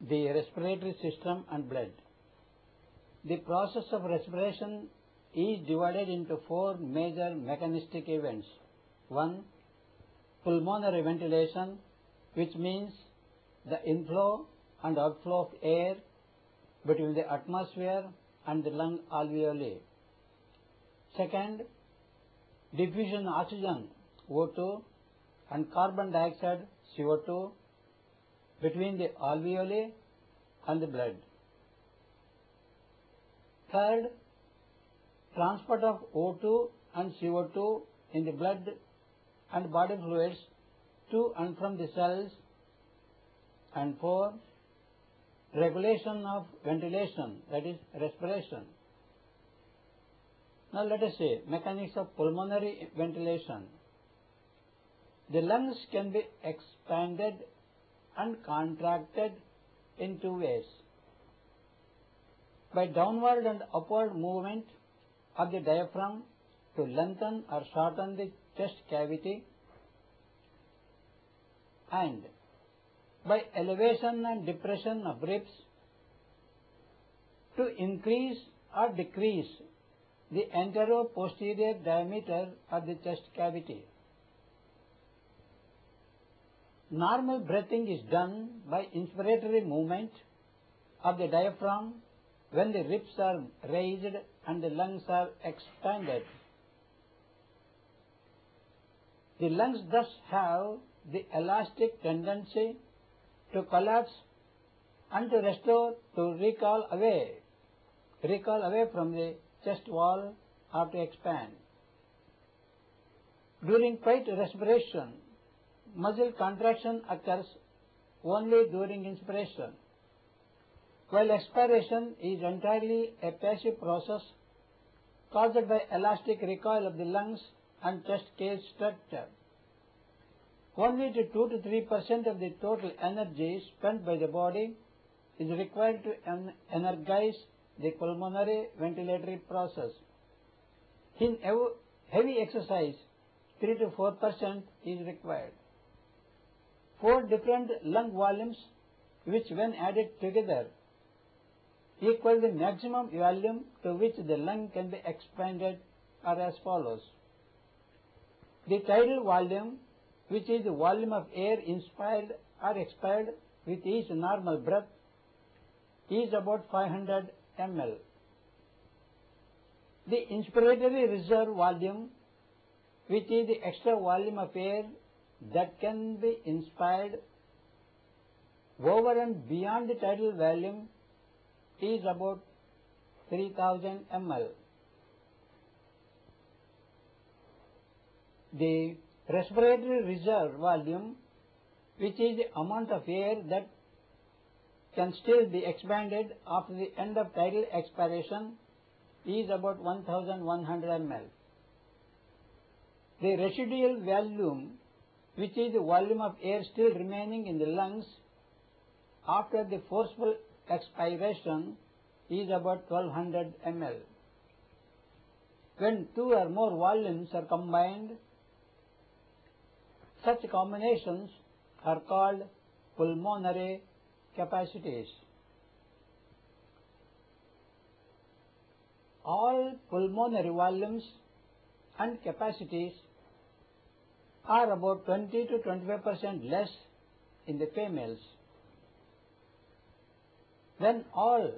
the respiratory system and blood. The process of respiration is divided into four major mechanistic events. 1. Pulmonary ventilation, which means the inflow and outflow of air between the atmosphere and the lung alveoli. Second, diffusion of oxygen O2 and carbon dioxide CO2 between the alveoli and the blood. Third, transport of O2 and CO2 in the blood and body fluids to and from the cells. And 4, regulation of ventilation, that is respiration. Now let us see mechanics of pulmonary ventilation. The lungs can be expanded and contracted in two ways: by downward and upward movement of the diaphragm to lengthen or shorten the chest cavity, and by elevation and depression of ribs to increase or decrease the antero-posterior diameter of the chest cavity. Normal breathing is done by inspiratory movement of the diaphragm when the ribs are raised and the lungs are expanded. The lungs thus have the elastic tendency to collapse and to restore, to recoil away from the chest wall or to expand. During quiet respiration, muscle contraction occurs only during inspiration, while expiration is entirely a passive process caused by elastic recoil of the lungs and chest cage structure. Only 2 to 3% of the total energy spent by the body is required to energize the pulmonary ventilatory process. In heavy exercise, 3 to 4% is required. 4 different lung volumes, which when added together equal the maximum volume to which the lung can be expanded, are as follows. The tidal volume, which is the volume of air inspired or expired with each normal breath, is about 500 ml. The inspiratory reserve volume, which is the extra volume of air that can be inspired over and beyond the tidal volume, is about 3000 ml. The respiratory reserve volume, which is the amount of air that can still be expanded after the end of tidal expiration, is about 1100 ml. The residual volume, which is the volume of air still remaining in the lungs after the forceful expiration, is about 1200 ml. When 2 or more volumes are combined, such combinations are called pulmonary capacities. All pulmonary volumes and capacities are about 20 to 25% less in the females. When all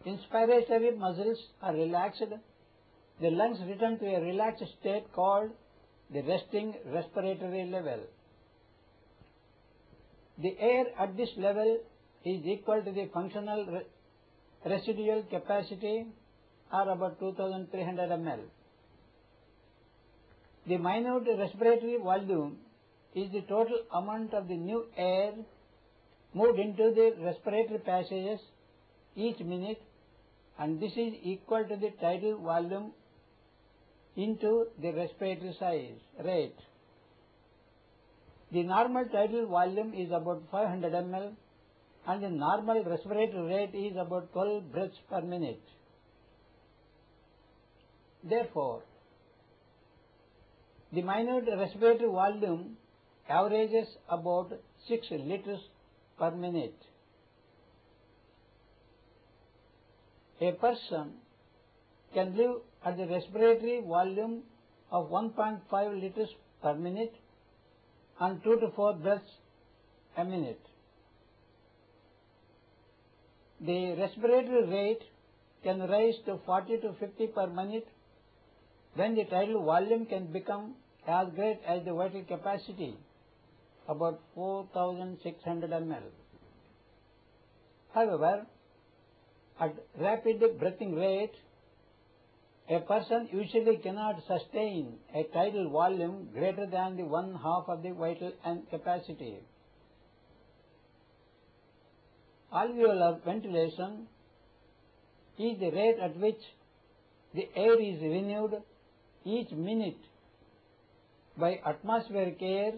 inspiratory muscles are relaxed, the lungs return to a relaxed state called the resting respiratory level. The air at this level is equal to the functional residual capacity, or about 2300 ml. The minute respiratory volume is the total amount of the new air moved into the respiratory passages each minute, and this is equal to the tidal volume into the respiratory size rate. The normal tidal volume is about 500 ml and the normal respiratory rate is about 12 breaths per minute. Therefore, the minute respiratory volume averages about 6 liters per minute. A person can live at the respiratory volume of 1.5 liters per minute and 2 to 4 breaths a minute. The respiratory rate can rise to 40 to 50 per minute when the tidal volume can become as great as the vital capacity, about 4,600 ml. However, at rapid breathing rate, a person usually cannot sustain a tidal volume greater than the one half of the vital capacity. Alveolar ventilation is the rate at which the air is renewed each minute by atmospheric air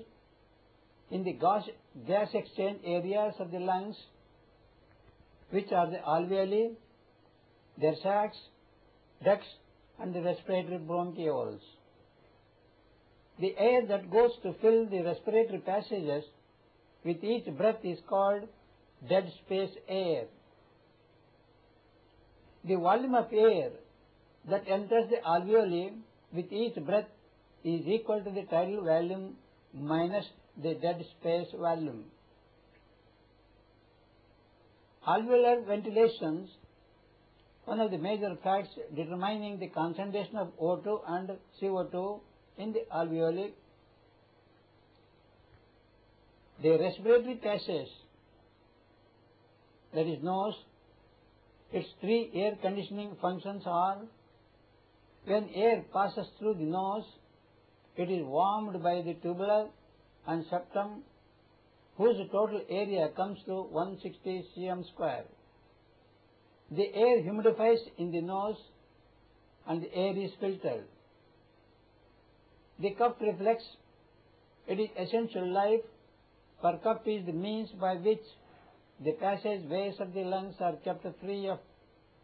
in the gas exchange areas of the lungs, which are the alveoli, their sacs, ducts, and the respiratory bronchioles. The air that goes to fill the respiratory passages with each breath is called dead space air. The volume of air that enters the alveoli with each breath is equal to the tidal volume minus the dead space volume. Alveolar ventilations, one of the major facts determining the concentration of O2 and CO2 in the alveoli. The respiratory passage, that is nose, its three air conditioning functions are: when air passes through the nose, it is warmed by the tubular and septum, whose total area comes to 160 cm square. The air humidifies in the nose and the air is filtered. The cuff reflex, it is essential life, for cuff is the means by which the passageways of the lungs are kept free of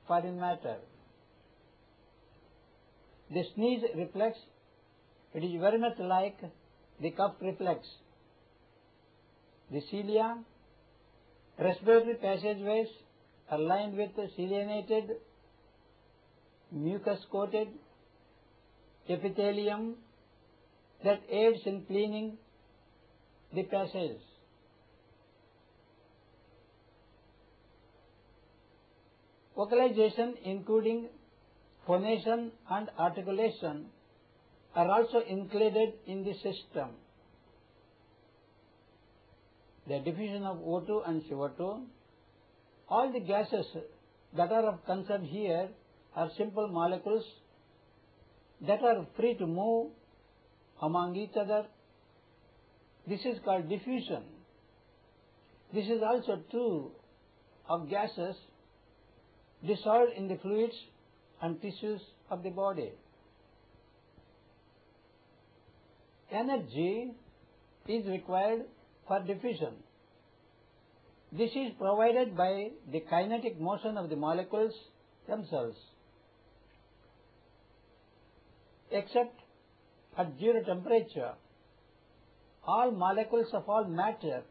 foreign matter. The sneeze reflex, it is very much like the cuff reflex. The cilia, respiratory passageways, are lined with ciliated, mucus-coated epithelium that aids in cleaning the passage. Vocalization, including phonation and articulation, are also included in the system. The diffusion of O2 and CO2. All the gases that are of concern here are simple molecules that are free to move among each other. This is called diffusion. This is also true of gases dissolved in the fluids and tissues of the body. Energy is required for diffusion. This is provided by the kinetic motion of the molecules themselves. Except at zero temperature, all molecules of all matter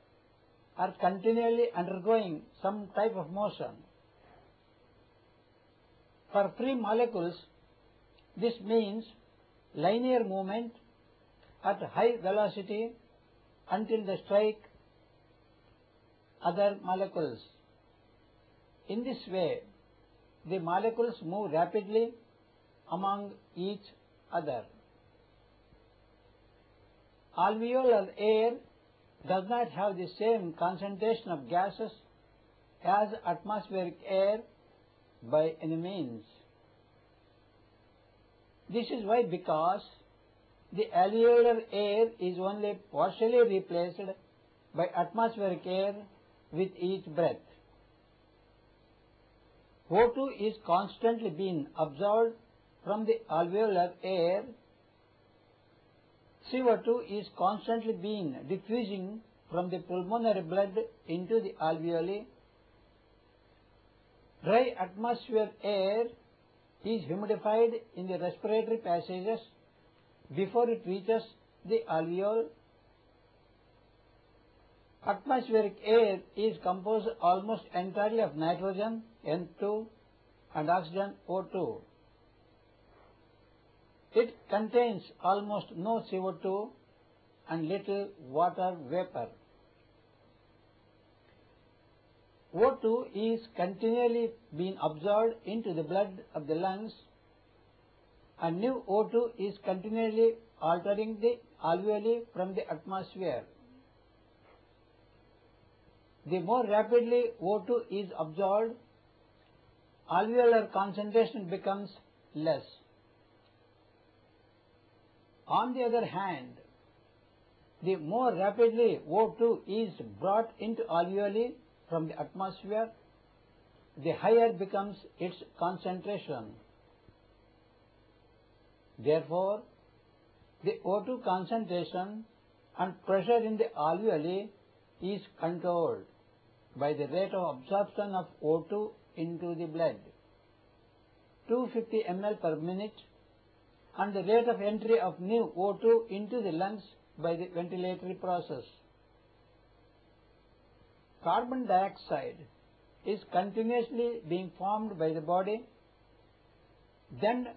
are continually undergoing some type of motion. For free molecules, this means linear movement at high velocity until they strike other molecules. In this way, the molecules move rapidly among each other. Alveolar air does not have the same concentration of gases as atmospheric air by any means. This is why, because the alveolar air is only partially replaced by atmospheric air with each breath. O2 is constantly being absorbed from the alveolar air. CO2 is constantly being diffusing from the pulmonary blood into the alveoli. Dry atmosphere air is humidified in the respiratory passages before it reaches the alveoli. Atmospheric air is composed almost entirely of nitrogen, N2, and oxygen O2. It contains almost no CO2 and little water vapor. O2 is continually being absorbed into the blood of the lungs, and new O2 is continually altering the alveoli from the atmosphere. The more rapidly O2 is absorbed, alveolar concentration becomes less. On the other hand, the more rapidly O2 is brought into alveoli from the atmosphere, the higher becomes its concentration. Therefore, the O2 concentration and pressure in the alveoli is controlled by the rate of absorption of O2 into the blood, 250 ml per minute, and the rate of entry of new O2 into the lungs by the ventilatory process. Carbon dioxide is continuously being formed by the body, then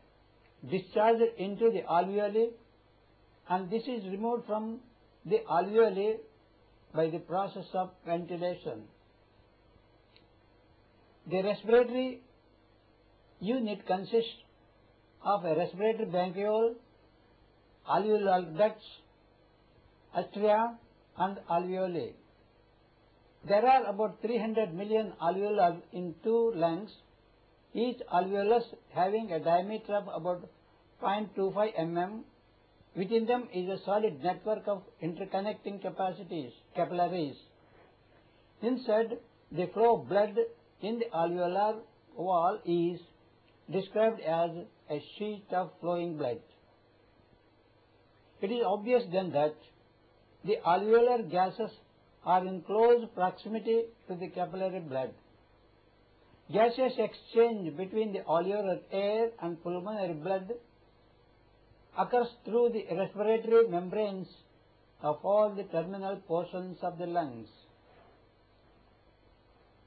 discharged into the alveoli, and this is removed from the alveoli by the process of ventilation. The respiratory unit consists of a respiratory bronchiole, alveolar ducts, atria, and alveoli. There are about 300 million alveoli in two lungs, each alveolus having a diameter of about 0.25 mm. Within them is a solid network of interconnecting capillaries. Inside, the flow of blood in the alveolar wall is described as a sheet of flowing blood. It is obvious then that the alveolar gases are in close proximity to the capillary blood. Gaseous exchange between the alveolar air and pulmonary blood occurs through the respiratory membranes of all the terminal portions of the lungs.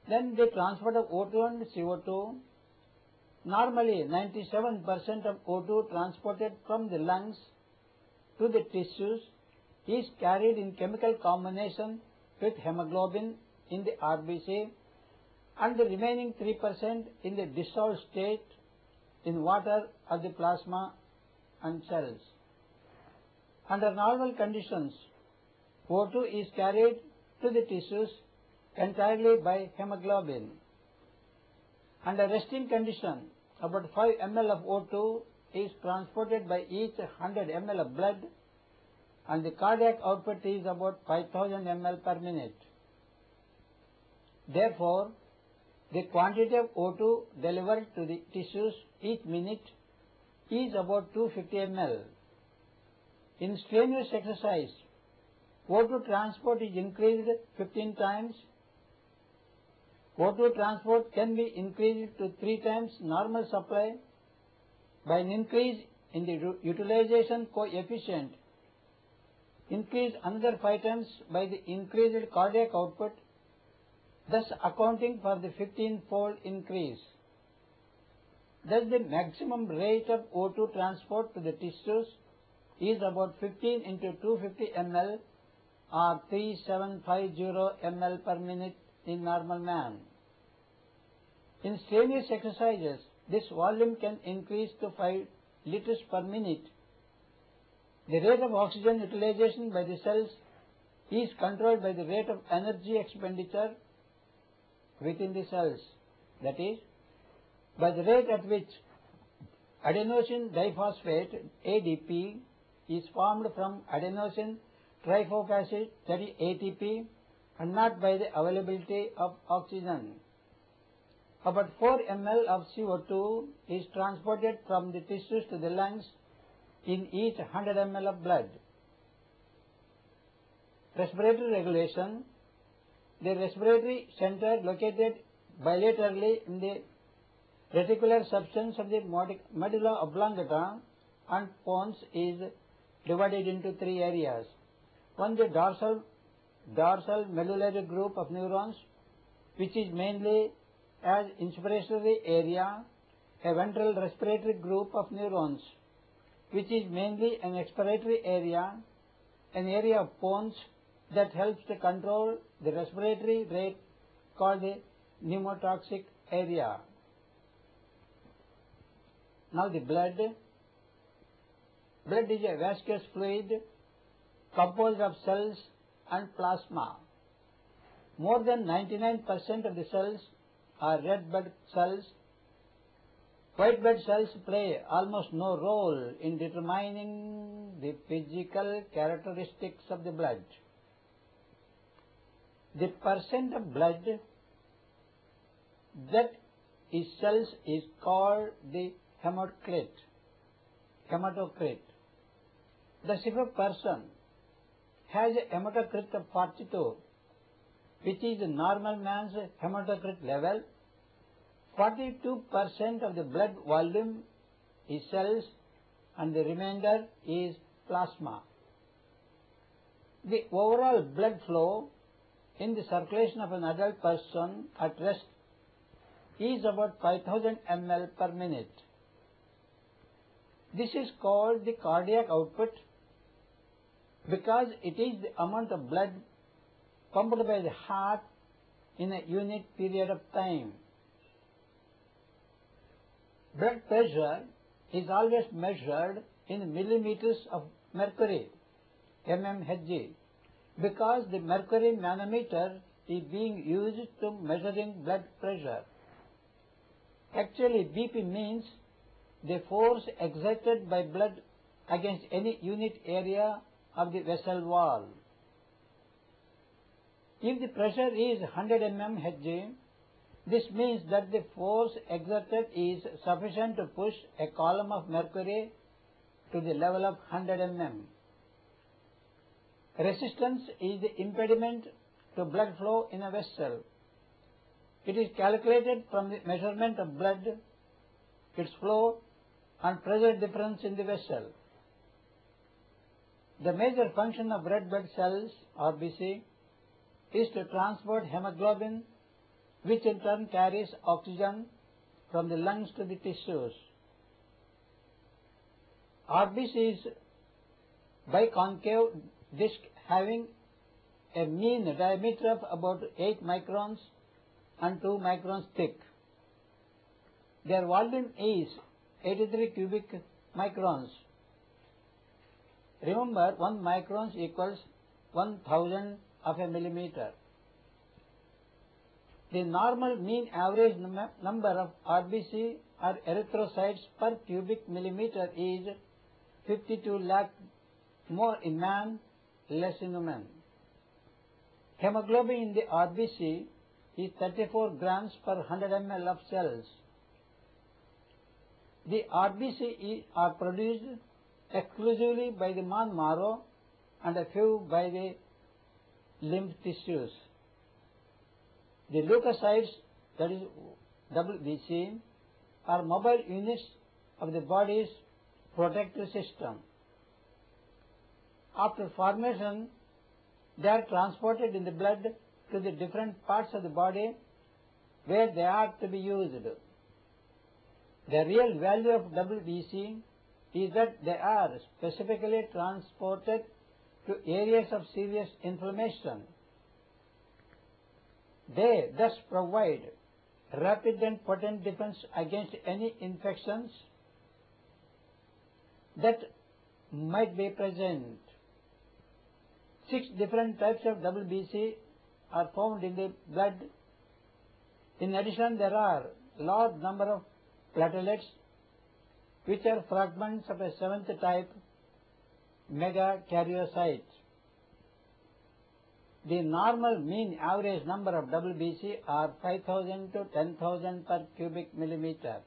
Then the transport of O2 and CO2. Normally 97% of O2 transported from the lungs to the tissues is carried in chemical combination with hemoglobin in the RBC, and the remaining 3% in the dissolved state in water or the plasma and cells. Under normal conditions, O2 is carried to the tissues entirely by hemoglobin. Under resting condition, about 5 ml of O2 is transported by each 100 ml of blood, and the cardiac output is about 5000 ml per minute. Therefore, the quantity of O2 delivered to the tissues each minute is about 250 ml. In strenuous exercise, O2 transport is increased 15 times. O2 transport can be increased to 3 times normal supply by an increase in the utilization coefficient, increase another 5 times by the increased cardiac output, thus accounting for the 15-fold increase. Thus the maximum rate of O2 transport to the tissues is about 15 into 250 ml or 3750 ml per minute in normal man. In strenuous exercises, this volume can increase to 5 liters per minute. The rate of oxygen utilization by the cells is controlled by the rate of energy expenditure within the cells, that is, by the rate at which adenosine diphosphate ADP is formed from adenosine triphosphate, that is ATP, and not by the availability of oxygen. About 4 ml of CO2 is transported from the tissues to the lungs in each 100 ml of blood. Respiratory regulation. The respiratory center located bilaterally in the reticular substance of the medulla oblongata and pons is divided into 3 areas. One, the dorsal medullary group of neurons, which is mainly as inspiratory area a ventral respiratory group of neurons, which is mainly an expiratory area, an area of pons that helps to control the respiratory rate called the pneumotoxic area. Now the blood. Blood is a viscous fluid composed of cells and plasma. More than 99% of the cells are red blood cells. White blood cells play almost no role in determining the physical characteristics of the blood. The percent of blood that is cells is called the hematocrit. Thus, if a person has a hematocrit of 42, which is the normal man's hematocrit level, 42% of the blood volume is cells and the remainder is plasma. The overall blood flow in the circulation of an adult person at rest is about 5000 ml per minute. This is called the cardiac output because it is the amount of blood pumped by the heart in a unit period of time. Blood pressure is always measured in millimeters of mercury, mmHg, because the mercury manometer is being used to measuring blood pressure. Actually, BP means the force exerted by blood against any unit area of the vessel wall. If the pressure is 100 mmHg, this means that the force exerted is sufficient to push a column of mercury to the level of 100 mm. Resistance is the impediment to blood flow in a vessel. It is calculated from the measurement of blood, its flow and pressure difference in the vessel. The major function of red blood cells, RBC, is to transport hemoglobin, which in turn carries oxygen from the lungs to the tissues. RBC is biconcave disc having a mean diameter of about 8 microns and 2 microns thick. Their volume is 83 cubic microns. Remember, 1 microns equals 1,000 of a millimeter. The normal mean average number of RBC or erythrocytes per cubic millimeter is 52 lakh, more in man, less in women. Hemoglobin in the RBC is 34 grams per 100 ml of cells. The RBC are produced exclusively by the bone marrow and a few by the lymph tissues. The leukocytes, that is WBC, are mobile units of the body's protective system. After formation, they are transported in the blood to the different parts of the body where they are to be used. The real value of WBC is that they are specifically transported to areas of serious inflammation. They thus provide rapid and potent defense against any infections that might be present. 6 different types of WBC are found in the blood. In addition, there are large number of platelets, which are fragments of a 7th type, megakaryocytes. The normal mean average number of WBC are 5,000 to 10,000 per cubic millimeter.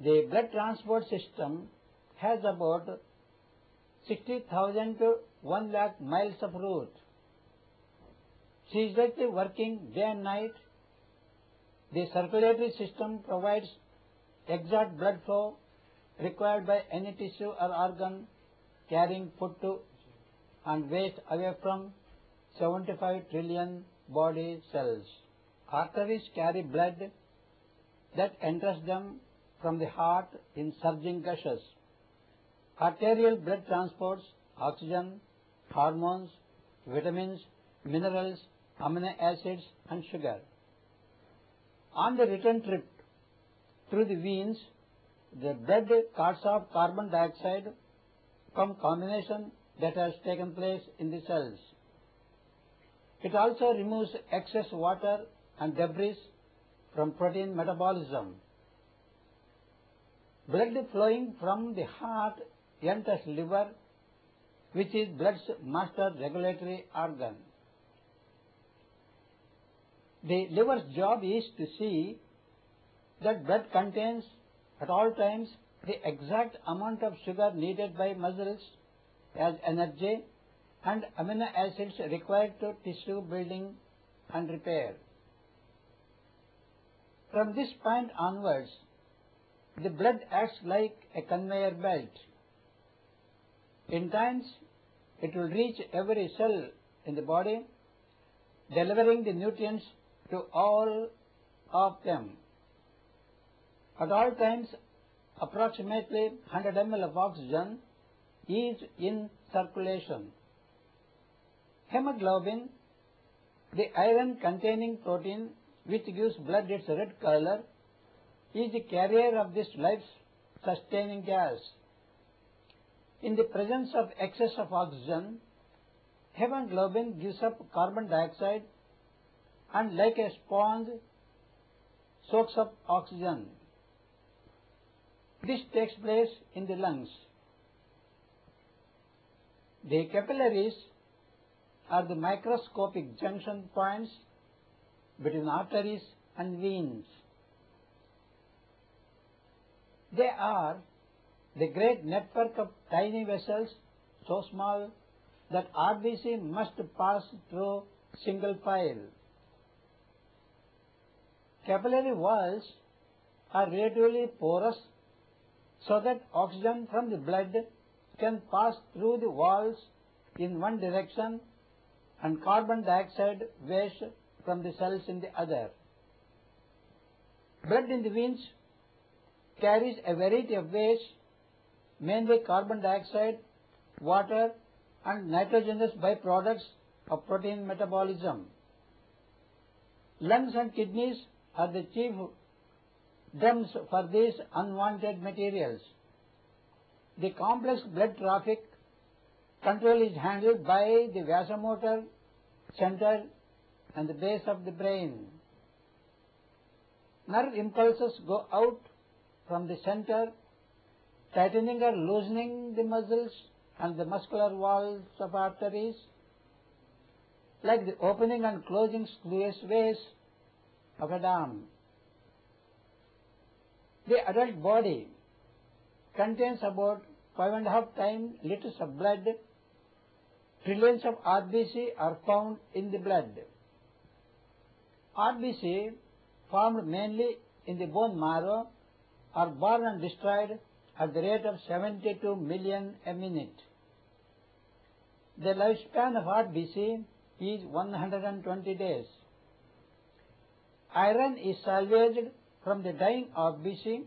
The blood transport system has about 60,000 to 1 lakh miles of route. Ceaselessly working day and night, the circulatory system provides exact blood flow required by any tissue or organ carrying food to and waste away from 75 trillion body cells. Arteries carry blood that enters them from the heart in surging gushes. Arterial blood transports oxygen, hormones, vitamins, minerals, amino acids and sugar. On the return trip through the veins, the blood cuts off carbon dioxide from combination that has taken place in the cells. It also removes excess water and debris from protein metabolism. Blood flowing from the heart enters liver, which is blood's master regulatory organ. The liver's job is to see that blood contains at all times the exact amount of sugar needed by muscles as energy and amino acids required to tissue building and repair. From this point onwards, the blood acts like a conveyor belt. In times, it will reach every cell in the body, delivering the nutrients to all of them. At all times, approximately 100 ml of oxygen is in circulation. Hemoglobin, the iron-containing protein which gives blood its red color, is the carrier of this life-sustaining gas. In the presence of excess of oxygen, hemoglobin gives up carbon dioxide and like a sponge soaks up oxygen. This takes place in the lungs. The capillaries are the microscopic junction points between arteries and veins. They are the great network of tiny vessels so small that RBC must pass through single file. Capillary walls are relatively porous so that oxygen from the blood can pass through the walls in one direction and carbon dioxide waste from the cells in the other. Blood in the veins carries a variety of waste, mainly carbon dioxide, water and nitrogenous byproducts of protein metabolism. Lungs and kidneys are the chief drums for these unwanted materials. The complex blood traffic control is handled by the vasomotor center and the base of the brain. Nerve impulses go out from the center, tightening or loosening the muscles and the muscular walls of arteries, like the opening and closing sluice ways of a dam. The adult body contains about 5.5 liters of blood. Trillions of RBC are found in the blood. RBC, formed mainly in the bone marrow, are born and destroyed at the rate of 72 million a minute. The lifespan of RBC is 120 days. Iron is salvaged from the dying RBC,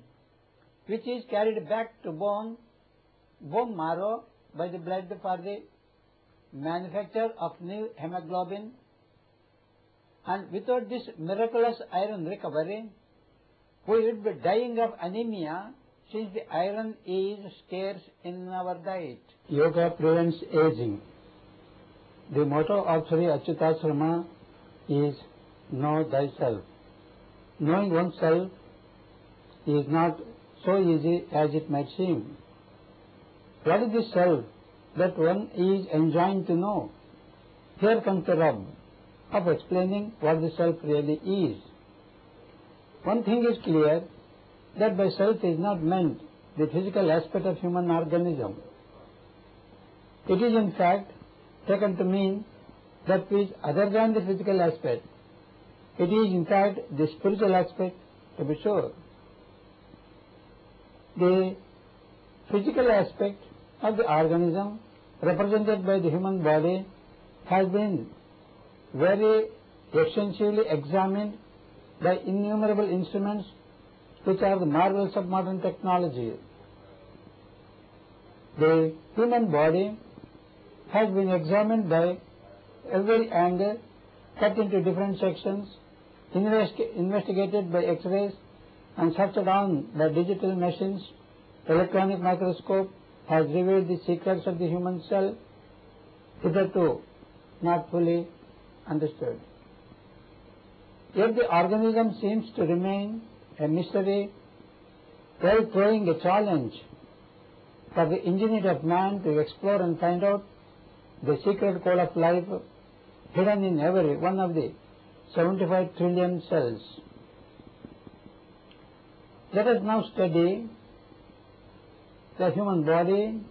which is carried back to bone marrow by the blood for the manufacture of new hemoglobin, and without this miraculous iron recovery, we would be dying of anemia since the iron is scarce in our diet. Yoga prevents aging. The motto of Sri Achyutashrama is Know Thyself. Knowing oneself is not so easy as it might seem. What is the self that one is enjoined to know? Here comes the rub of explaining what the self really is. One thing is clear, that by self is not meant the physical aspect of human organism. It is in fact taken to mean that which other than the physical aspect. It is in fact the spiritual aspect, to be sure. The physical aspect of the organism represented by the human body has been very extensively examined by innumerable instruments which are the marvels of modern technology. The human body has been examined by every angle, cut into different sections, investigated by X-rays, and searched on by digital machines. Electronic microscope has revealed the secrets of the human cell, hitherto not fully understood. Yet the organism seems to remain a mystery, while throwing a challenge for the ingenuity of man to explore and find out the secret code of life hidden in every one of the 75 trillion cells. Let us now study the human body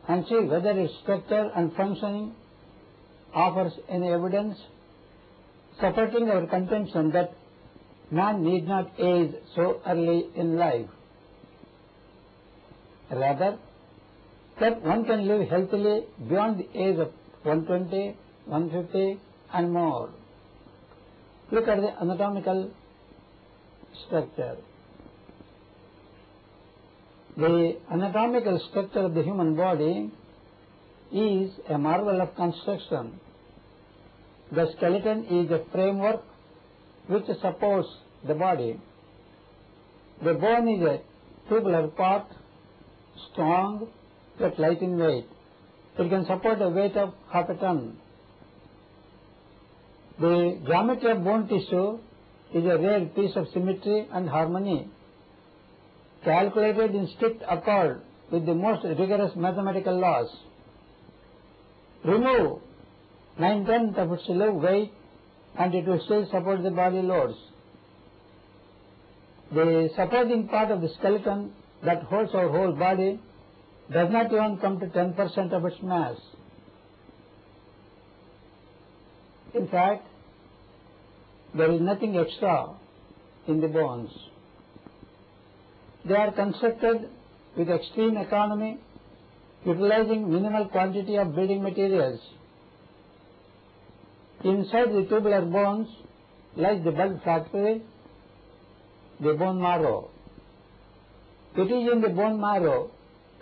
and see whether its structure and functioning offers any evidence supporting our contention that man need not age so early in life. Rather, that one can live healthily beyond the age of 120, 150 and more. Look at the anatomical structure. The anatomical structure of the human body is a marvel of construction. The skeleton is a framework which supports the body. The bone is a tubular part, strong but light in weight. It can support a weight of half a ton. The geometry of bone tissue is a rare piece of symmetry and harmony, calculated in strict accord with the most rigorous mathematical laws. Remove 9/10 of its live weight and it will still support the body loads. The supporting part of the skeleton that holds our whole body does not even come to 10% of its mass. In fact, there is nothing extra in the bones. They are constructed with extreme economy, utilizing minimal quantity of building materials. Inside the tubular bones lies the blood factory, the bone marrow. It is in the bone marrow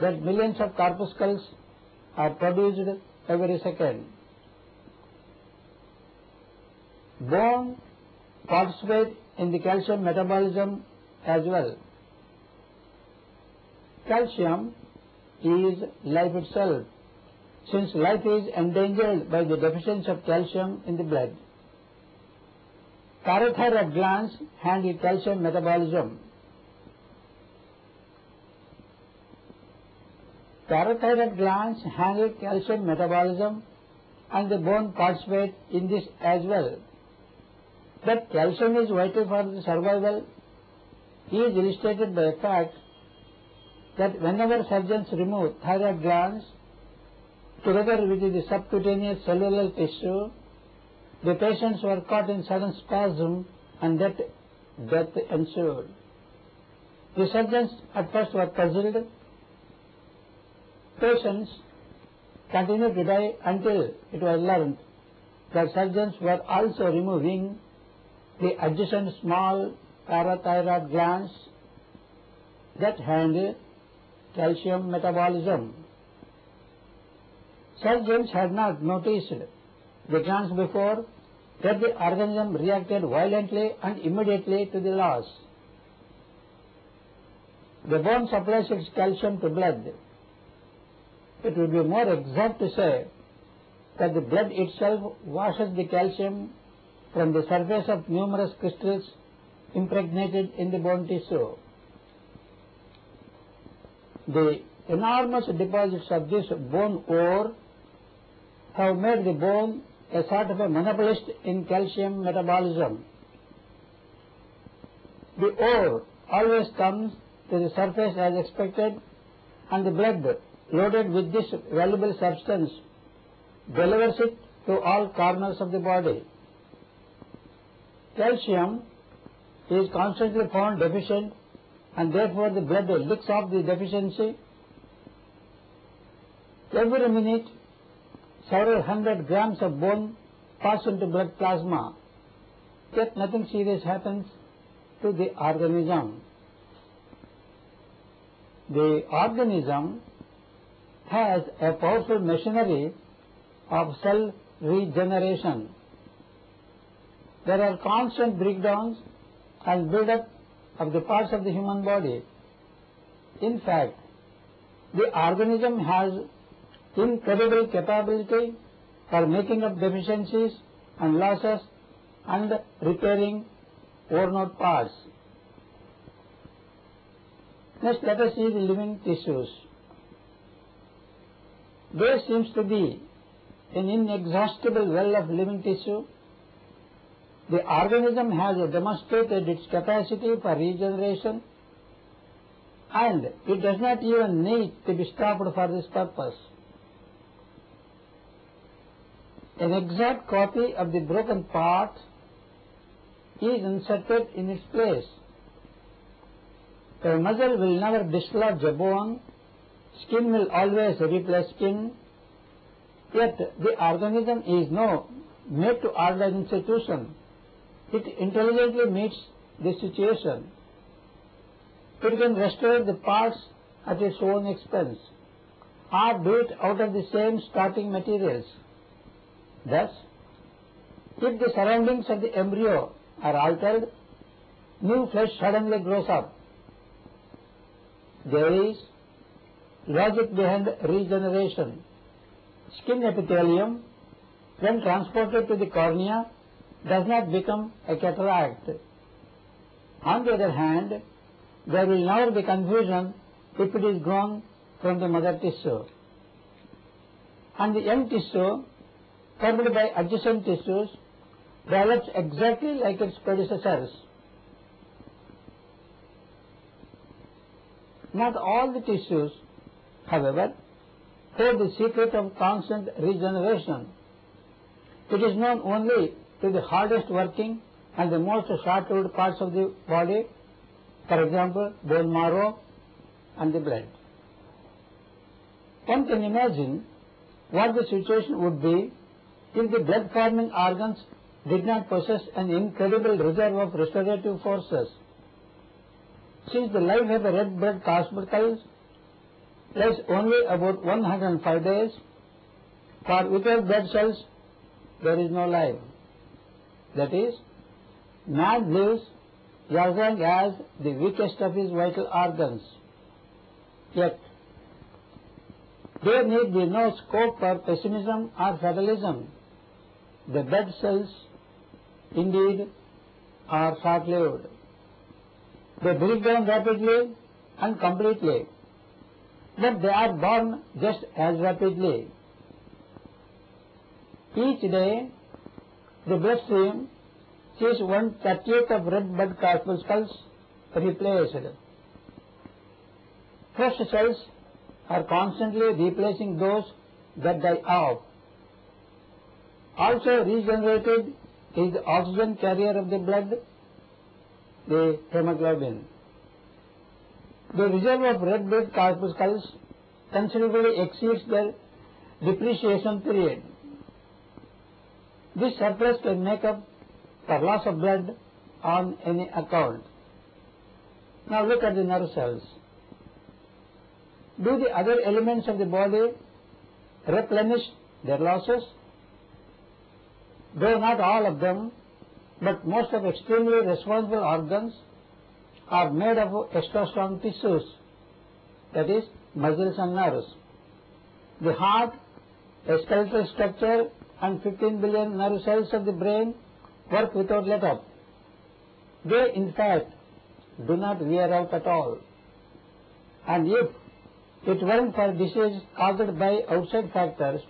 that millions of corpuscles are produced every second. Bone participates in the calcium metabolism as well. Calcium is life itself, since life is endangered by the deficiency of calcium in the blood. Parathyroid glands handle calcium metabolism. Parathyroid glands handle calcium metabolism and the bone participates in this as well. That calcium is vital for the survival is illustrated by the fact that whenever surgeons remove thyroid glands together with the subcutaneous cellular tissue, the patients were caught in sudden spasm and death ensued. The surgeons at first were puzzled. Patients continued to die until it was learned that surgeons were also removing the adjacent small parathyroid glands that handle calcium metabolism. Surgeons had not noticed the glands before, that the organism reacted violently and immediately to the loss. The bone supplies its calcium to blood. It would be more exact to say that the blood itself washes the calcium from the surface of numerous crystals impregnated in the bone tissue. The enormous deposits of this bone ore have made the bone a sort of a monopolist in calcium metabolism. The ore always comes to the surface as expected, and the blood loaded with this valuable substance delivers it to all corners of the body. Calcium is constantly found deficient, and therefore the blood licks off the deficiency. Every minute, several hundred grams of bone pass into blood plasma, yet nothing serious happens. to the organism. The organism has a powerful machinery of cell regeneration. There are constant breakdowns and build-up of the parts of the human body. In fact, the organism has incredible capability for making up deficiencies and losses and repairing worn out parts. Next, let us see the living tissues. There seems to be an inexhaustible well of living tissue. The organism has demonstrated its capacity for regeneration, and it does not even need to be stopped for this purpose. An exact copy of the broken part is inserted in its place. A muscle will never dislodge a bone, skin will always replace skin, yet the organism is no made-to-order institution. It intelligently meets the situation. It can restore the parts at its own expense, or do it out of the same starting materials. Thus, if the surroundings of the embryo are altered, new flesh suddenly grows up. There is logic behind regeneration. Skin epithelium, when transported to the cornea, does not become a cataract. On the other hand, there will never be confusion if it is grown from the mother tissue. And the young tissue, formed by adjacent tissues, develops exactly like its predecessors. Not all the tissues, however, hold the secret of constant regeneration. It is known only to the hardest working and the most short-lived parts of the body, for example, bone marrow and the blood. One can imagine what the situation would be if the blood-forming organs did not possess an incredible reserve of restorative forces. Since the life of a red blood corpuscle lasts only about 105 days, for without blood cells there is no life. That is, man lives as long as the weakest of his vital organs. Yet, there need be no scope for pessimism or fatalism. The blood cells, indeed, are short-lived. They break down rapidly and completely, but they are born just as rapidly. Each day, the bloodstream sees 1/30th of red blood corpuscles replaced. Fresh cells are constantly replacing those that die off. Also regenerated is the oxygen carrier of the blood, the hemoglobin. The reserve of red blood corpuscles considerably exceeds their depreciation period. This surplus can make up for loss of blood on any account. Now look at the nerve cells. Do the other elements of the body replenish their losses? Though not all of them, but most of extremely responsible organs are made of extra strong tissues, that is, muscles and nerves. The heart, a skeletal structure, and 15 billion nerve cells of the brain work without let-up. They, in fact, do not wear out at all. And if it weren't for disease caused by outside factors,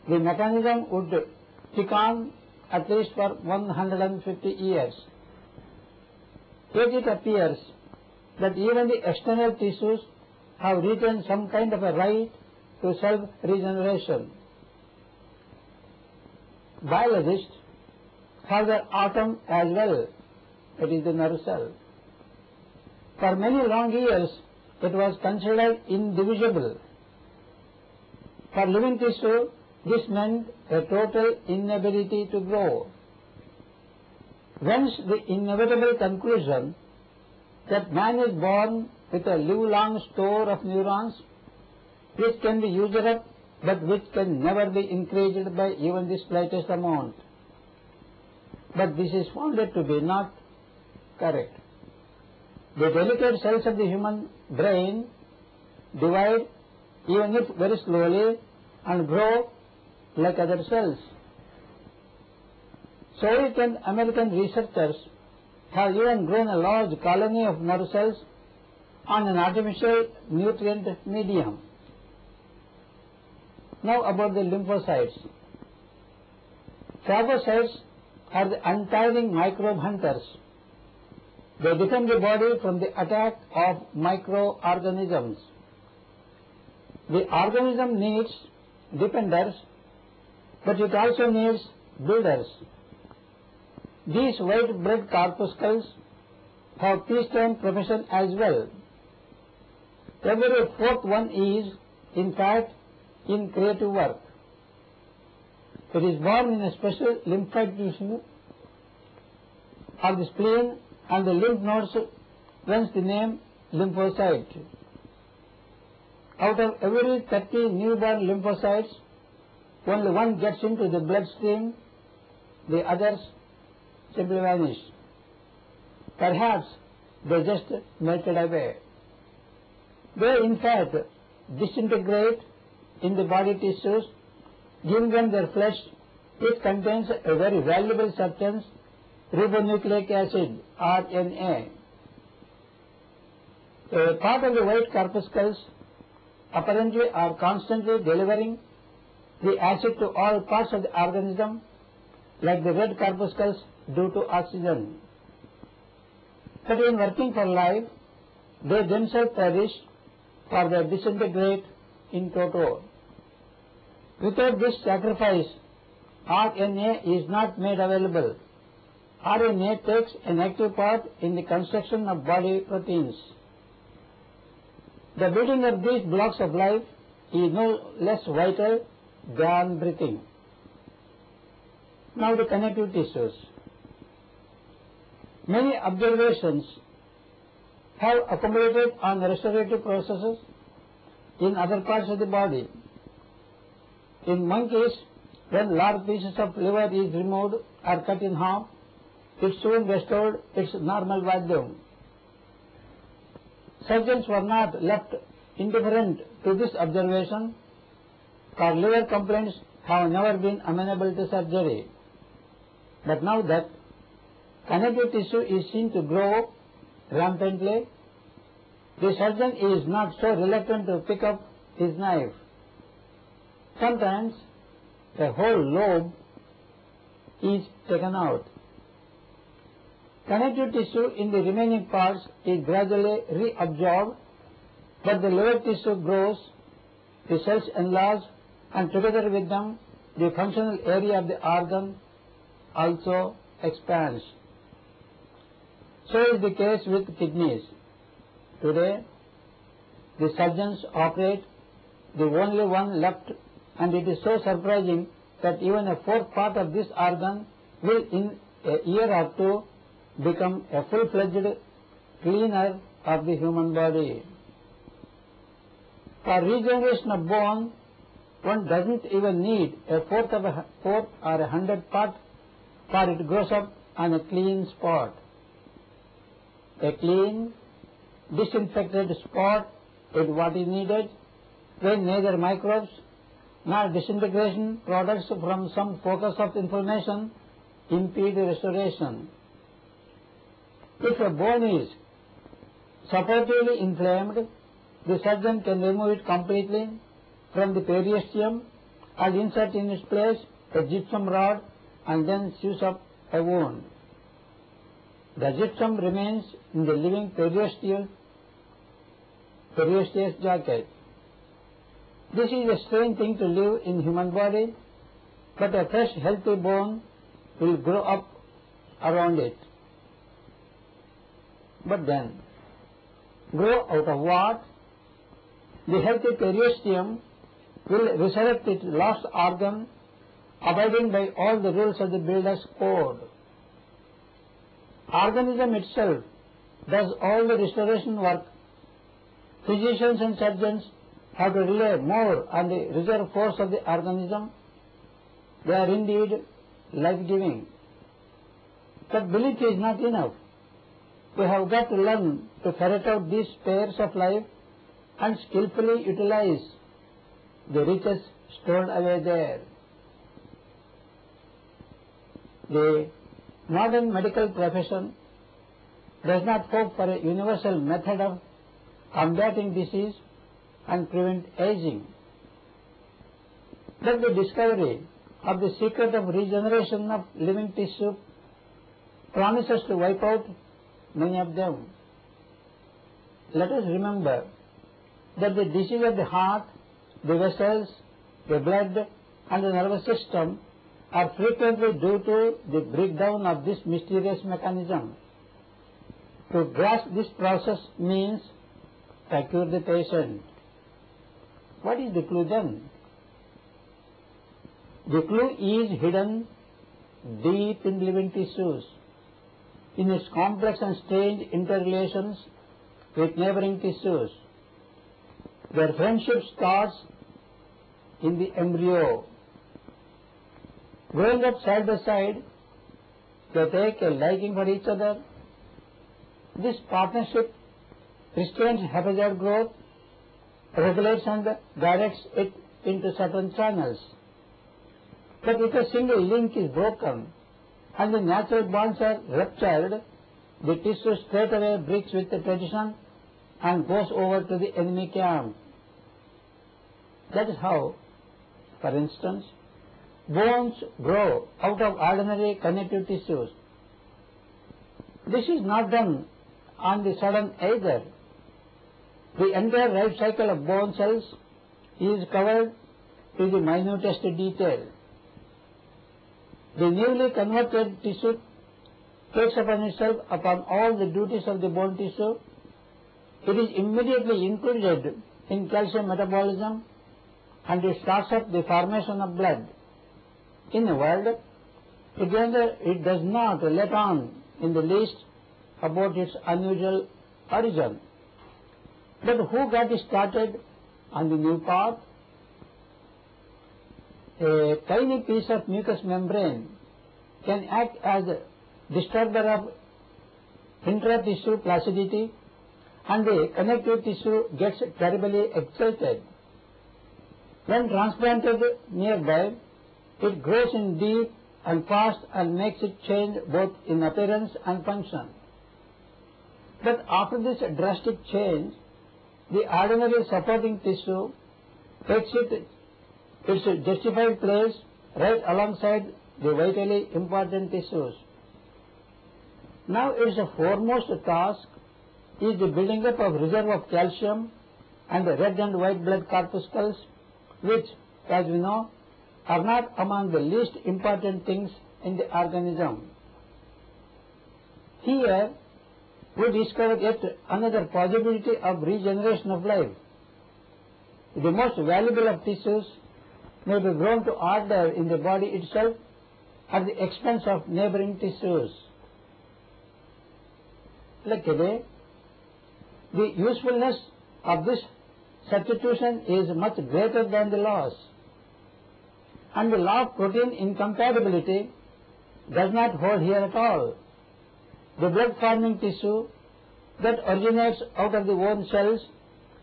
the mechanism would tick on at least for 150 years. Yet it appears that even the external tissues have retained some kind of a right to self-regeneration. Biologists have their atom as well, that is the nerve cell. For many long years, it was considered indivisible. For living tissue, this meant a total inability to grow. Whence the inevitable conclusion that man is born with a lifelong store of neurons which can be used up but which can never be increased by even the slightest amount. But this is found to be not correct. The delicate cells of the human brain divide, even if very slowly, and grow like other cells. Soviet and American researchers have even grown a large colony of nerve cells on an artificial nutrient medium. Now about the lymphocytes. Phagocytes are the untiring microbe hunters. They defend the body from the attack of microorganisms. The organism needs defenders, but it also needs builders. These white blood corpuscles have peacetime profession as well. Every fourth one is, in fact, in creative work. It is born in a special lymphatic tissue of the spleen and the lymph nodes, whence the name lymphocyte. Out of every 30 newborn lymphocytes, only one gets into the bloodstream, the others simply vanish. Perhaps they just melted away. They in fact disintegrate in the body tissues, giving them their flesh, which contains a very valuable substance, ribonucleic acid, RNA. A part of the white corpuscles apparently are constantly delivering the acid to all parts of the organism, like the red corpuscles do to oxygen. But in working for life, they themselves perish, for they disintegrate in toto. Without this sacrifice, RNA is not made available. RNA takes an active part in the construction of body proteins. The building of these blocks of life is no less vital than breathing. Now the connective tissues. Many observations have accumulated on restorative processes in other parts of the body. In monkeys, when large pieces of liver is removed or cut in half, it soon restored its normal volume. Surgeons were not left indifferent to this observation, for liver complaints have never been amenable to surgery. But now that connective tissue is seen to grow rampantly, the surgeon is not so reluctant to pick up his knife. Sometimes a whole lobe is taken out. Connective tissue in the remaining parts is gradually reabsorbed, but the liver tissue grows, the cells enlarge, and together with them the functional area of the organ also expands. So is the case with kidneys. Today, the surgeons operate the only one left, and it is so surprising that even a fourth part of this organ will in a year or two become a full-fledged cleaner of the human body. For regeneration of bone, one doesn't even need a fourth or 100th part, for it grows up on a clean spot. A clean, disinfected spot is what is needed when neither microbes nor disintegration products from some focus of inflammation impede restoration. If a bone is supportively inflamed, the surgeon can remove it completely from the periosteum and insert in its place a gypsum rod and then sews up a wound. The gypsum remains in the living periosteous jacket. This is a strange thing to live in human body, but a fresh healthy bone will grow up around it. But then, grow out of what? The healthy periosteum will resurrect its lost organ, abiding by all the rules of the builder's code. organism itself does all the restoration work, physicians and surgeons have to rely more on the reserve force of the organism. They are indeed life-giving. But belief is not enough. We have got to learn to ferret out these pairs of life and skillfully utilize the riches stored away there. The modern medical profession does not hope for a universal method of combating disease and prevent aging. But the discovery of the secret of regeneration of living tissue promises to wipe out many of them. Let us remember that the disease of the heart, the vessels, the blood and the nervous system are frequently due to the breakdown of this mysterious mechanism. To grasp this process means to cure the patient. What is the clue then? The clue is hidden deep in living tissues, in its complex and strange interrelations with neighboring tissues. Their friendship starts in the embryo. Growing up side by side, they take a liking for each other. This partnership restrains haphazard growth, regulates and directs it into certain channels. But if a single link is broken and the natural bonds are ruptured, the tissue straightaway breaks with the tradition and goes over to the enemy camp. That is how, for instance, bones grow out of ordinary connective tissues. This is not done on the sudden either. The entire life cycle of bone cells is covered to the minutest detail. The newly converted tissue takes upon itself all the duties of the bone tissue. It is immediately included in calcium metabolism and it starts up the formation of blood. In a word, it does not let on in the least about its unusual origin. But who got it started on the new path? A tiny piece of mucous membrane can act as a disturber of intra-tissue placidity and the connective tissue gets terribly excited. When transplanted nearby, it grows in deep and fast and makes it change both in appearance and function. But after this drastic change, the ordinary supporting tissue takes its justified place right alongside the vitally important tissues. Now its foremost task is the building up of reserve of calcium and red and white blood corpuscles, which, as we know, are not among the least important things in the organism. Here we discover yet another possibility of regeneration of life. The most valuable of tissues may be grown to order in the body itself at the expense of neighboring tissues. Like today, the usefulness of this substitution is much greater than the loss. And the law of protein incompatibility does not hold here at all. The blood-forming tissue that originates out of the bone cells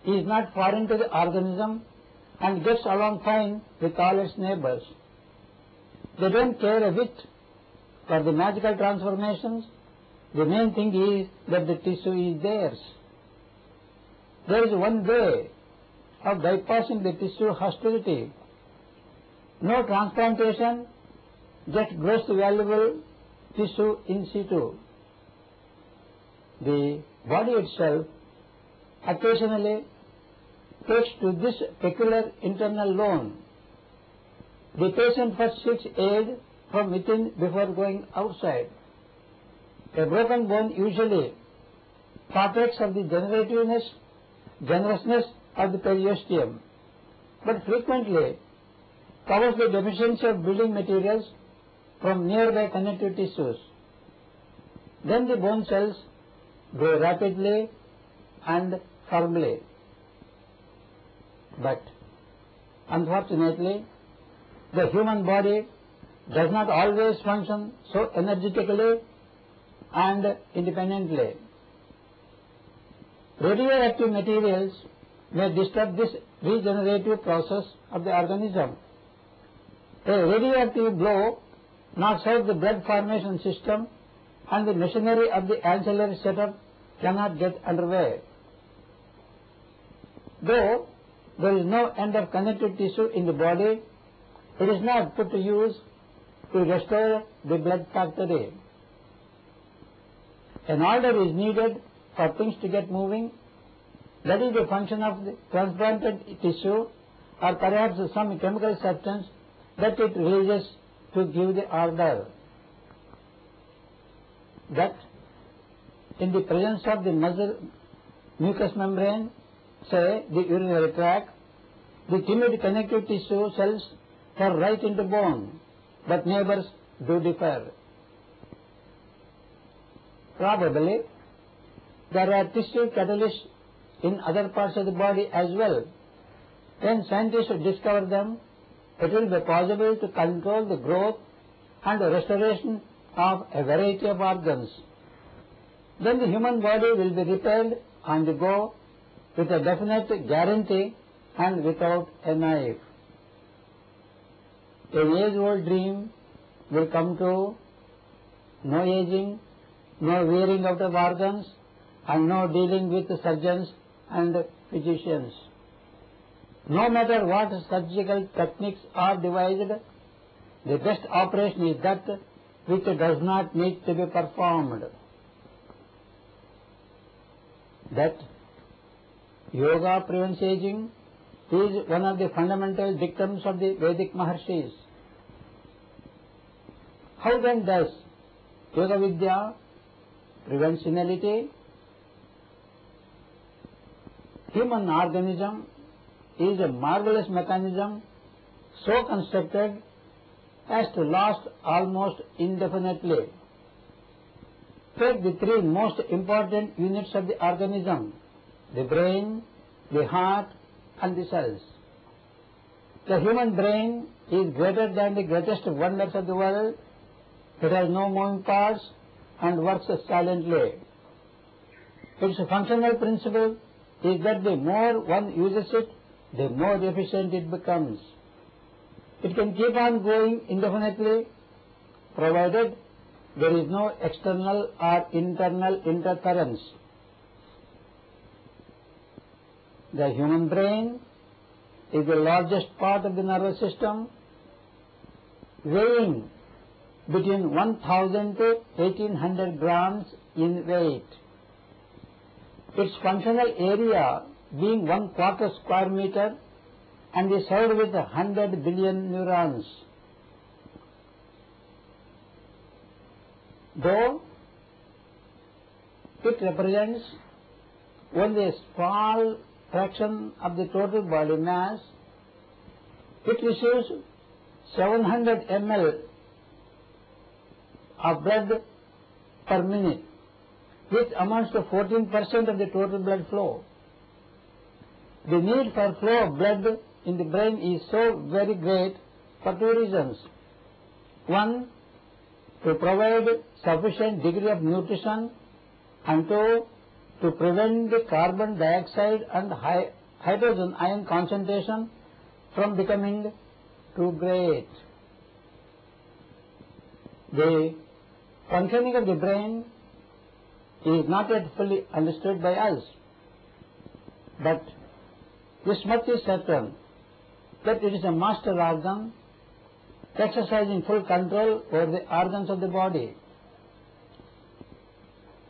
is not foreign to the organism and gets along fine with all its neighbors. They don't care a bit for the magical transformations. The main thing is that the tissue is theirs. There is one way of bypassing the tissue hostility. No transplantation, just grows the valuable tissue in situ. The body itself occasionally takes to this peculiar internal loan. The patient first seeks aid from within before going outside. A broken bone usually partakes of the generousness of the periosteum, but frequently covers the deficiency of building materials from nearby connective tissues. then the bone cells grow rapidly and firmly. But unfortunately, the human body does not always function so energetically and independently. Radioactive materials may disturb this regenerative process of the organism. A radioactive blow knocks out the blood formation system and the machinery of the ancillary setup cannot get underway. Though there is no end of connective tissue in the body, it is not put to use to restore the blood factory. An order is needed for things to get moving. That is the function of the transplanted tissue, or perhaps some chemical substance that it releases to give the order. That in the presence of the muscle mucous membrane, say the urinary tract, the timid connective tissue cells are right into bone, but neighbors do differ. Probably there are tissue catalysts in other parts of the body as well. When scientists discover them, it will be possible to control the growth and the restoration of a variety of organs. Then the human body will be repaired on the go with a definite guarantee and without a knife. An age-old dream will come true. No aging, no wearing out of organs, and no dealing with surgeons and physicians. No matter what surgical techniques are devised, the best operation is that which does not need to be performed. That yoga prevents aging is one of the fundamental dictums of the Vedic Maharshis. How then does Yoga Vidya prevent senility? Human organism is a marvelous mechanism so constructed as to last almost indefinitely. Take the three most important units of the organism: the brain, the heart, and the cells. The human brain is greater than the greatest wonders of the world. It has no moving parts and works silently. Its functional principle is that the more one uses it, the more efficient it becomes. It can keep on going indefinitely, provided there is no external or internal interference. The human brain is the largest part of the nervous system, weighing between 1000 to 1800 grams in weight. Its functional area being 1/4 square meter and is served with 100 billion neurons. Though it represents only a small fraction of the total body mass, it receives 700 ml of blood per minute, which amounts to 14% of the total blood flow. The need for flow of blood in the brain is so very great for two reasons. One, to provide sufficient degree of nutrition, and two, to prevent the carbon dioxide and hydrogen ion concentration from becoming too great. The functioning of the brain is not yet fully understood by us, but this much is certain, that it is a master organ exercising full control over the organs of the body.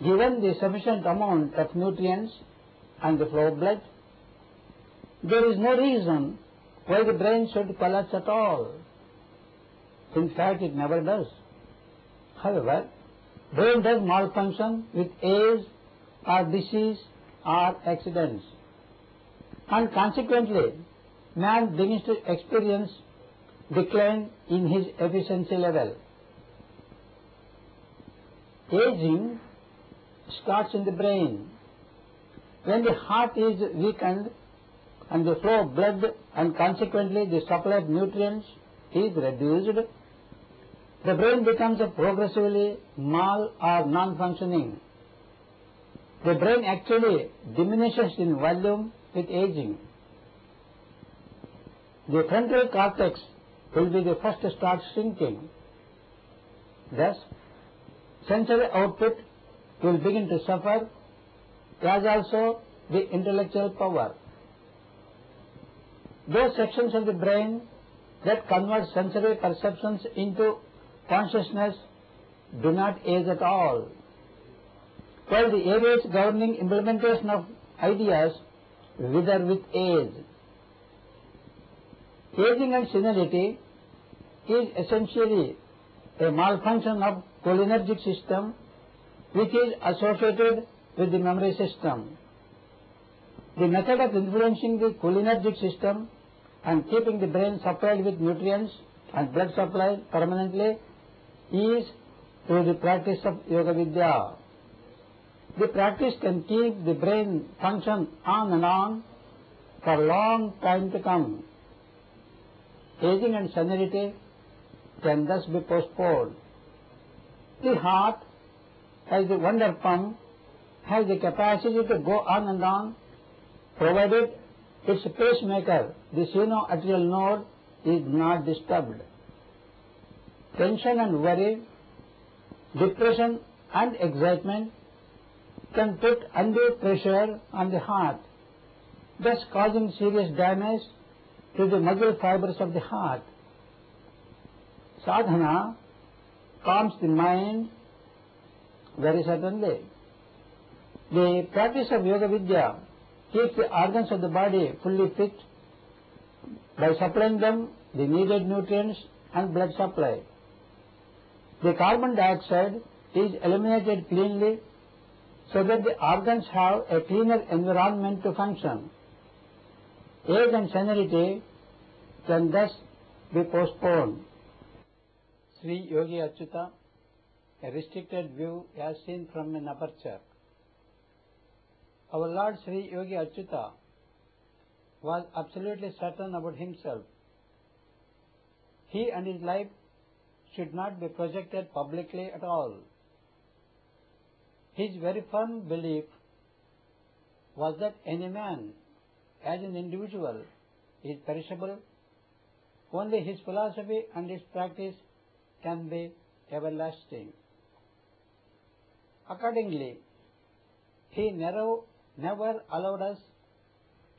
Given the sufficient amount of nutrients and the flow of blood, there is no reason why the brain should collapse at all. In fact, it never does. However, brain does malfunction with age or disease or accidents, and consequently man begins to experience decline in his efficiency level. Aging starts in the brain. When the heart is weakened and the flow of blood and consequently the supply of nutrients is reduced, the brain becomes progressively mal or non-functioning. The brain actually diminishes in volume with aging. The frontal cortex will be the first to start shrinking. Thus, sensory output will begin to suffer, as also the intellectual power. Those sections of the brain that convert sensory perceptions into consciousness do not age at all, while the areas governing implementation of ideas wither with age. Aging and senility is essentially a malfunction of cholinergic system which is associated with the memory system. The method of influencing the cholinergic system and keeping the brain supplied with nutrients and blood supply permanently is through the practice of Yoga Vidya. The practice can keep the brain function on and on for a long time to come. Aging and senility can thus be postponed. The heart, as the wonder pump, has the capacity to go on and on, provided its pacemaker, the sinoatrial node, is not disturbed. Tension and worry, depression and excitement can put undue pressure on the heart, thus causing serious damage to the muscle fibers of the heart. Sadhana calms the mind very certainly. The practice of Yoga Vidya keeps the organs of the body fully fit by supplying them the needed nutrients and blood supply. The carbon dioxide is eliminated cleanly so that the organs have a cleaner environment to function. Age and senility can thus be postponed. Sri Yogi Achyuta, a restricted view as seen from an aperture. Our Lord Sri Yogi Achyuta was absolutely certain about himself. He and his life should not be projected publicly at all. His very firm belief was that any man, as an individual, is perishable. Only his philosophy and his practice can be everlasting. Accordingly, he never allowed us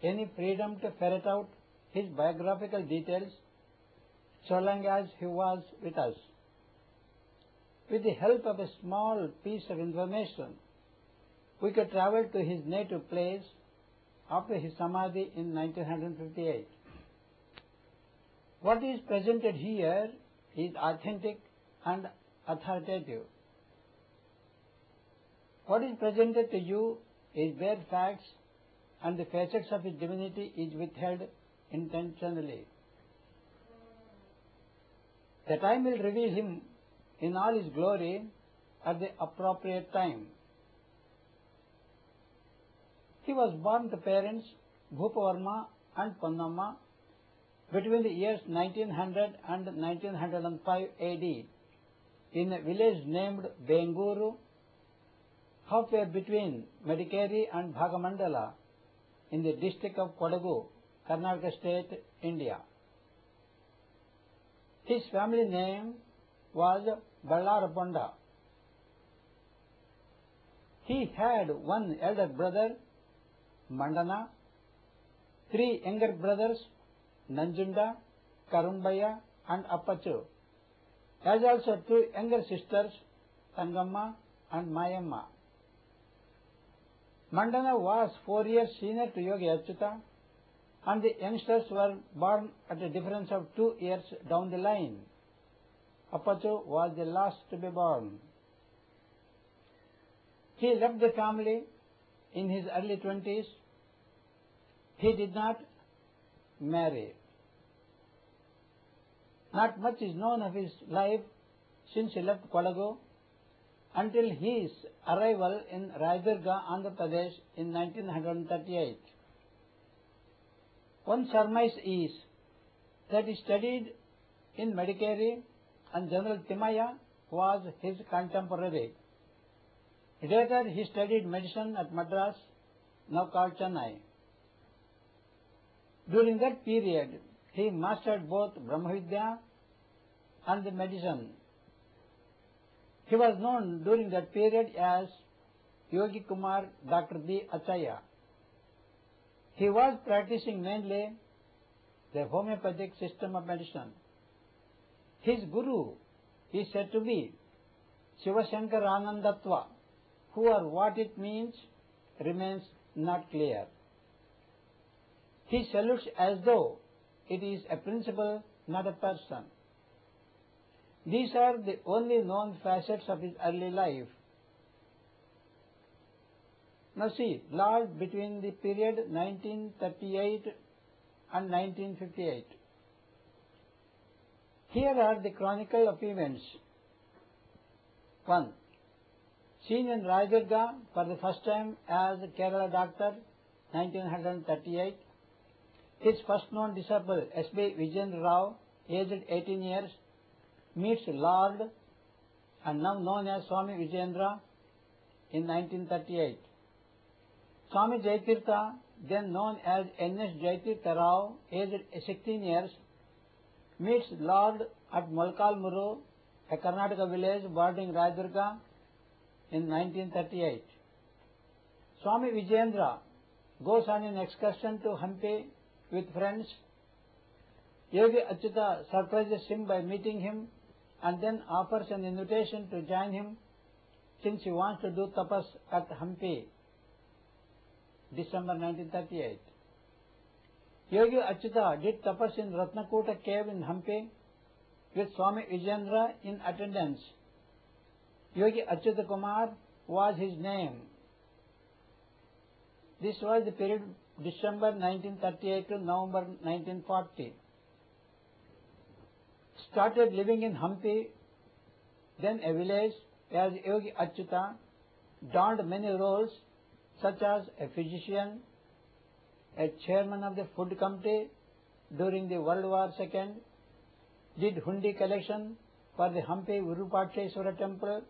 any freedom to ferret out his biographical details so long as he was with us. With the help of a small piece of information, we could travel to his native place after his samadhi in 1958. What is presented here is authentic and authoritative. What is presented to you is bare facts, and the facets of his divinity is withheld intentionally. The time will reveal him in all his glory at the appropriate time. He was born to parents Bhupavarma and Ponnamma between the years 1900 and 1905 AD in a village named Benguru, halfway between Madikeri and Bhagamandala in the district of Kodagu, Karnataka State, India. His family name was Ballaraponda. He had one elder brother, Mandana, three younger brothers, Nanjunda, Karumbaya and Appachu, as also two younger sisters, Tangamma and Mayamma. Mandana was 4 years senior to Yogi Achyuta, and the youngsters were born at a difference of 2 years down the line. Appachu was the last to be born. He left the family in his early 20s. He did not marry. Not much is known of his life since he left Kodagu. until his arrival in Raidurga, Andhra Pradesh in 1938. One surmise is that he studied in Madikeri and General Timaya was his contemporary. Later he studied medicine at Madras, now called Chennai. During that period, he mastered both Brahmavidya and the medicine. He was known during that period as Yogi Kumar Dr. D. Achaya. He was practicing mainly the homeopathic system of medicine. His guru is said to be Shivashankaranandatva. Who or what it means remains not clear. He salutes as though it is a principle, not a person. These are the only known facets of his early life. Now see, Lord between the period 1938 and 1958. Here are the chronicle of events. 1. Seen in Raidurga for the first time as a Kerala doctor, 1938. His first known disciple, S.B. Vijayendra Rao, aged 18 years, meets Lord and now known as Swami Vijayendra in 1938. Swami Jaitirtha, then known as N.S. Jaitirtha Rao, aged 16 years, meets Lord at Molkalmuru, a Karnataka village bordering Raidurga, in 1938. Swami Vijayendra goes on an excursion to Hampi with friends. Yogi Achyuta surprises him by meeting him and then offers an invitation to join him since he wants to do tapas at Hampi, December 1938. Yogi Achyuta did tapas in Ratnakuta cave in Hampi with Swami Vijayendra in attendance. Yogi Achyuta Kumar was his name. This was the period December 1938 to November 1940. Started living in Hampi, then a village, as Yogi Achyuta, donned many roles such as a physician, a chairman of the food committee during the World War II, did hundi collection for the Hampi Virupaksheswara temple,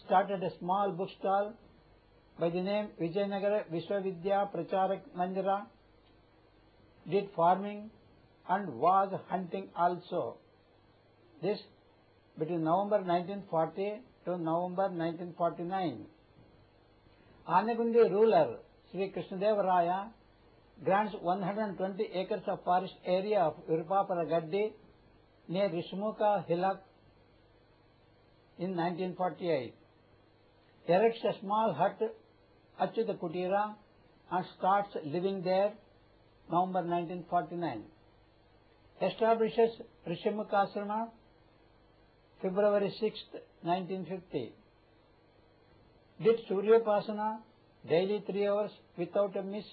started a small bookstall by the name Vijayanagara Vishwavidya Pracharak Manjira, did farming and was hunting also. This between November 1940 to November 1949. Anegundi ruler Sri Krishnadeva Raya grants 120 acres of forest area of Virupapara Gaddi near Rishmuka Hillock in 1948. Erects a small hut, Achyuta Kutira, and starts living there, November 1949. Establishes Rishimukasrama, February 6, 1950. Did Suryopasana, daily 3 hours without a miss,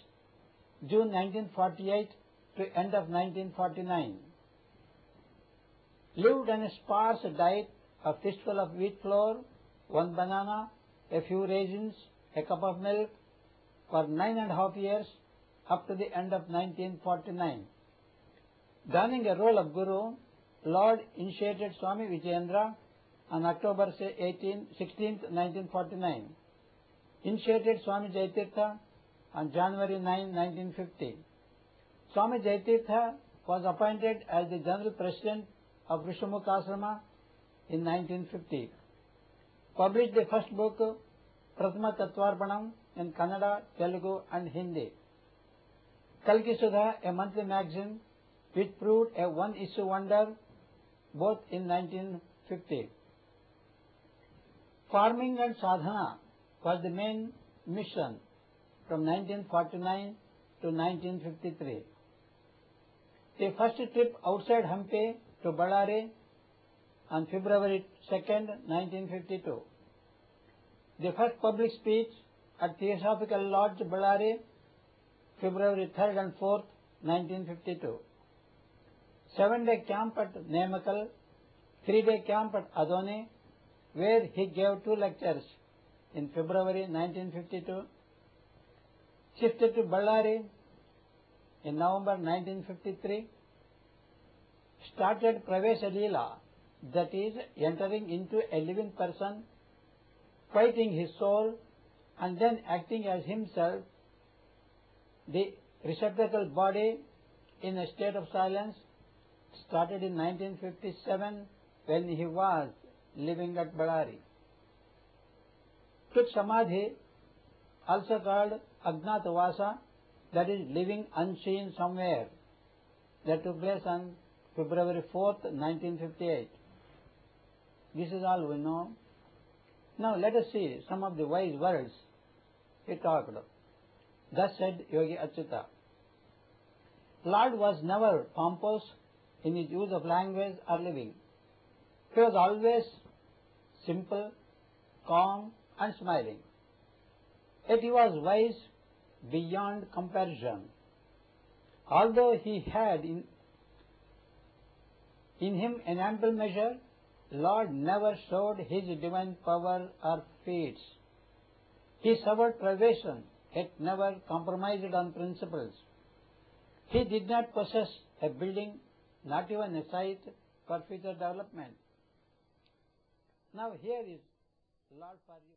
June 1948 to end of 1949. Lived on a sparse diet, a fistful of wheat flour, 1 banana, a few raisins, a cup of milk, for 9.5 years up to the end of 1949. Donning a role of Guru, Lord initiated Swami Vijayendra on October 16, 1949. Initiated Swami Jaitirtha on January 9, 1950. Swami Jaitirtha was appointed as the General President of Rishamukasrama in 1950. Published the first book, Prathama Tattvarpanam, in Kannada, Telugu and Hindi. Kalki Sudha, a monthly magazine, which proved a one-issue wonder both in 1950. Farming and sadhana was the main mission from 1949 to 1953. The first trip outside Hampi to Ballari on February 2nd, 1952. The first public speech at Theosophical Lodge, Ballari, February 3rd and 4th, 1952. 7-day camp at Nemakal, 3-day camp at Adoni, where he gave 2 lectures in February 1952, shifted to Ballari in November 1953, started Pravesha Leela, that is, entering into a living person, quieting his soul, and then acting as himself, the receptacle body in a state of silence, started in 1957 when he was living at Ballari. Took Samadhi, also called Agnatavasa, that is living unseen somewhere, that took place on February 4th, 1958. This is all we know. Now let us see some of the wise words he talked. Thus said Yogi Achyuta. Lord was never pompous in his use of language or living. He was always simple, calm and smiling. Yet he was wise beyond comparison. Although he had in him an ample measure, Lord never showed his divine power or feats. He suffered privation, yet never compromised on principles. He did not possess a building, not even a site for future development. Now here is Lord for you.